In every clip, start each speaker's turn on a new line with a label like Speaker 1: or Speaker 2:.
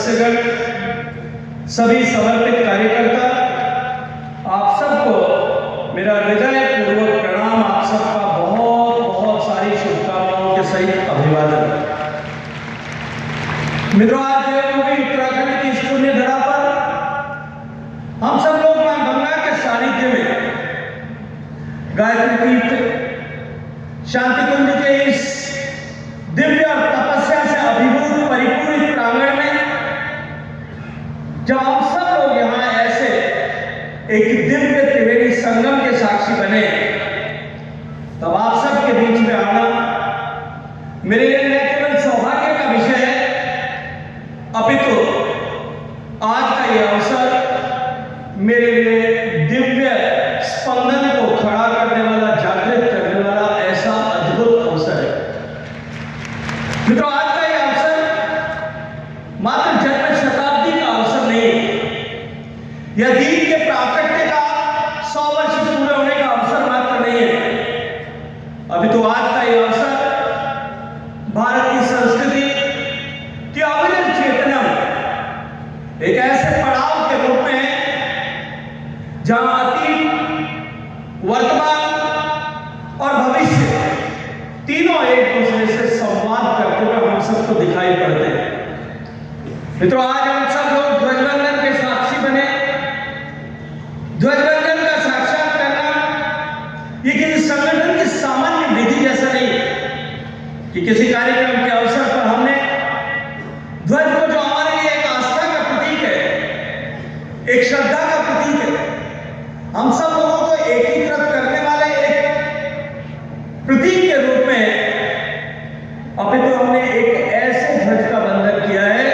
Speaker 1: सदस्यगण, सभी समर्पित कार्यकर्ता, आप सबको मेरा हृदयपूर्वक प्रणाम। आप सबका बहुत बहुत सारी शुभकामनाओं के सहित अभिवादन। मित्रों, आज देवभूमि उत्तराखंड की इस पुण्य धरा पर हम सब लोग मां गंगा के सानिध्य में गायत्री तीर्थ शांति कुंज के इस दिव्य और तपस्या से अभिभूत परिपूर्ण प्रांगण में जब हम सब लोग यहाँ ऐसे एक दिव्य त्रिवेणी संगम के साक्षी बने, तब आप सबके बीच में आना मेरे लिए न केवल सौभाग्य का विषय है, अपितु आज का यह अवसर मेरे लिए दिव्य स्पंदन को खड़ा करने वाला, जागृत करने वाला ऐसा अद्भुत अवसर है। मित्रों, आज का यह अवसर मात्र जन्म शताब्दी का अवसर नहीं, यह दीन के प्राकट्य का 100 वर्ष पूरे होने का अवसर मात्र नहीं है। अभी तो आज का यह अवसर भारत की संस्कृति की अविरल चेतना में एक ऐसे पड़ाव के रूप में है जहां अतीत, वर्तमान और भविष्य तीनों एक दूसरे से संवाद करते हुए हम सबको दिखाई पड़ते हैं। मित्रों, आज हम सब लोग ध्वजवंदन के साक्षी बने। ध्वजवंदन का साक्षात करना ये किसी संगठन की सामान्य विधि जैसा नहीं कि किसी कार्यक्रम के अवसर पर हमने ध्वज को, जो हमारे लिए एक आस्था का प्रतीक है, एक श्रद्धा का प्रतीक है, हम सब लोगों को एकीकृत करने वाले एक प्रतीक के रूप में, अभी तो हमने एक ऐसे ध्वज का बंधन किया है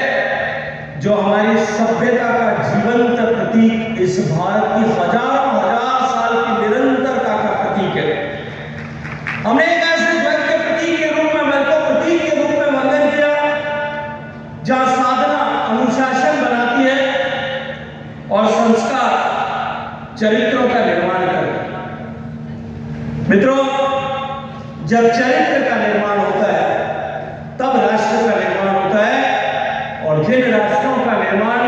Speaker 1: जो हमारी सभ्यता का जीवंत प्रतीक, इस भारत की हजारों हजार साल की निरंतरता का प्रतीक है। हमने एक ऐसे ध्वज के प्रतीक के रूप में, प्रतीक के रूप में वंदन किया जहां साधना अनुशासन बनाती है और संस्कार चरित्रों का निर्माण करता है। मित्रों, जब चरित्र का निर्माण होता है तब राष्ट्र का निर्माण होता है, और जिन राष्ट्रों का निर्माण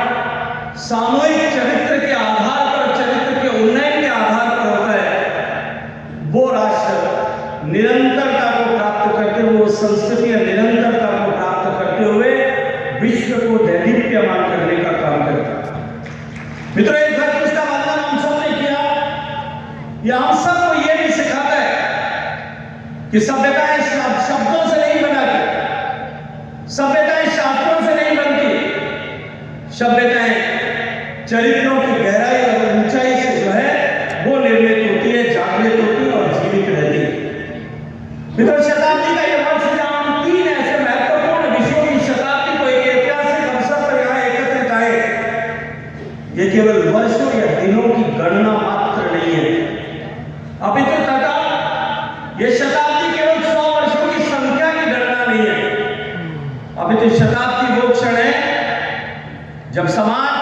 Speaker 1: सामूहिक चरित्र के आधार पर, चरित्र के उन्नयन के आधार पर होता है, वो राष्ट्र निरंतरता को प्राप्त करते हुए, वो संस्कृति निरंतरता को प्राप्त करते हुए विश्व को दैदीप्यमान करने का काम करता है। मित्रों, एक ध्वज का वंदन हम सबने किया, यह हम सबको यह भी सिखाता है कि सभ्यताएं शब्दों से नहीं बनाती, सभ्यताएं शास्त्रों से नहीं बनती, सभ्यताएं चरित्रों की गहराई और ऊंचाई से जो है वो निर्मित होती है, जागृत होती है और जीवित रहती है। मित्रों, शताब्दी का यह वर्ष जहां हम 3 ऐसे महत्वपूर्ण विषयों की शताब्दी को एक ऐतिहासिक अवसर पर यहां एकत्रित आए, ये केवल वर्षों या दिनों की गणना मात्र नहीं है, अभी तो तथा यह शताब्दी केवल 100 वर्षों की संख्या की गणना नहीं है। अभी तो शताब्दी वो क्षण है जब समाज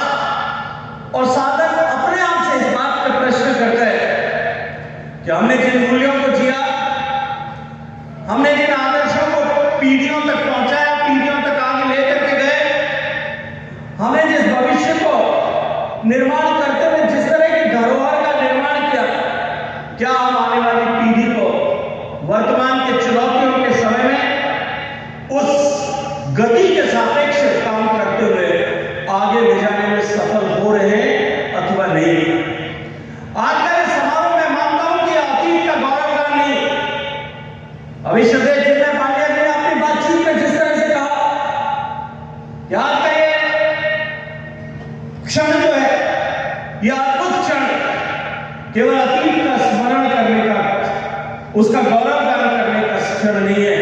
Speaker 1: और साधक अपने आप से इस बात का प्रश्न करता है कि हमने जिन मूल्यों को जिया, हमने जिन आदर्शों को पीढ़ियों तक पहुंचाया, पीढ़ियों तक आगे लेकर के गए, हमने जिस भविष्य को निर्माण करते हुए जिस तरह की धरोहर का निर्माण किया, क्या हम आने वाली पीढ़ी को वर्तमान के चुनौतियों के समय में उस गति के सापेक्ष काम करते हुए आगे ले जाने में सफल हो रहे हैं अथवा नहीं? आज का इस समारोह में मानता हूं कि अतीत का गौरवगान नहीं, अभी श्रद्धेय चिन्मय पांड्या जी ने अपनी बातचीत में जिस तरह से कहा कि आज का ये क्षण जो है, यह अद्भुत क्षण केवल अतीत का स्मरण करने का, उसका गौरवगान करने का क्षण नहीं है,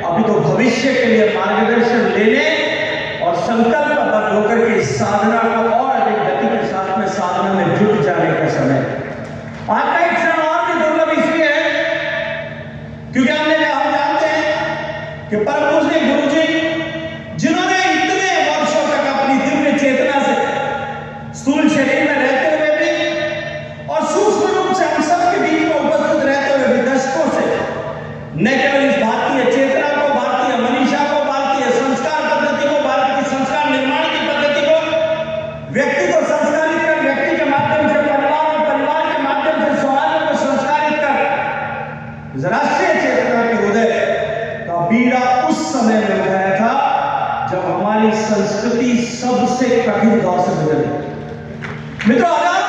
Speaker 1: अभी तो भविष्य के लिए मार्गदर्शन लेने और संकल्पबद्ध होकर के इस साधना को और अधिक गति के साथ में साधना में जुट जाने का समय। आज का एक क्षण और भी दुर्लभ इसलिए है क्योंकि हम जानते हैं कि परम पूज्य गुरु जी, जिन्होंने इतने वर्षों तक अपनी दिव्य चेतना से स्थूल शरीर में रहते हुए भी और सूक्ष्म रूप से हम सबके बीच में उपस्थित रहते हुए भी दशकों से न केवल इस भारतीय चेतना को, भारतीय मनीषा को, भारतीय संस्कार पद्धति को, भारत की संस्कार निर्माण की जब हमारी संस्कृति सबसे कठिन दौर से गुजरी। मित्रों,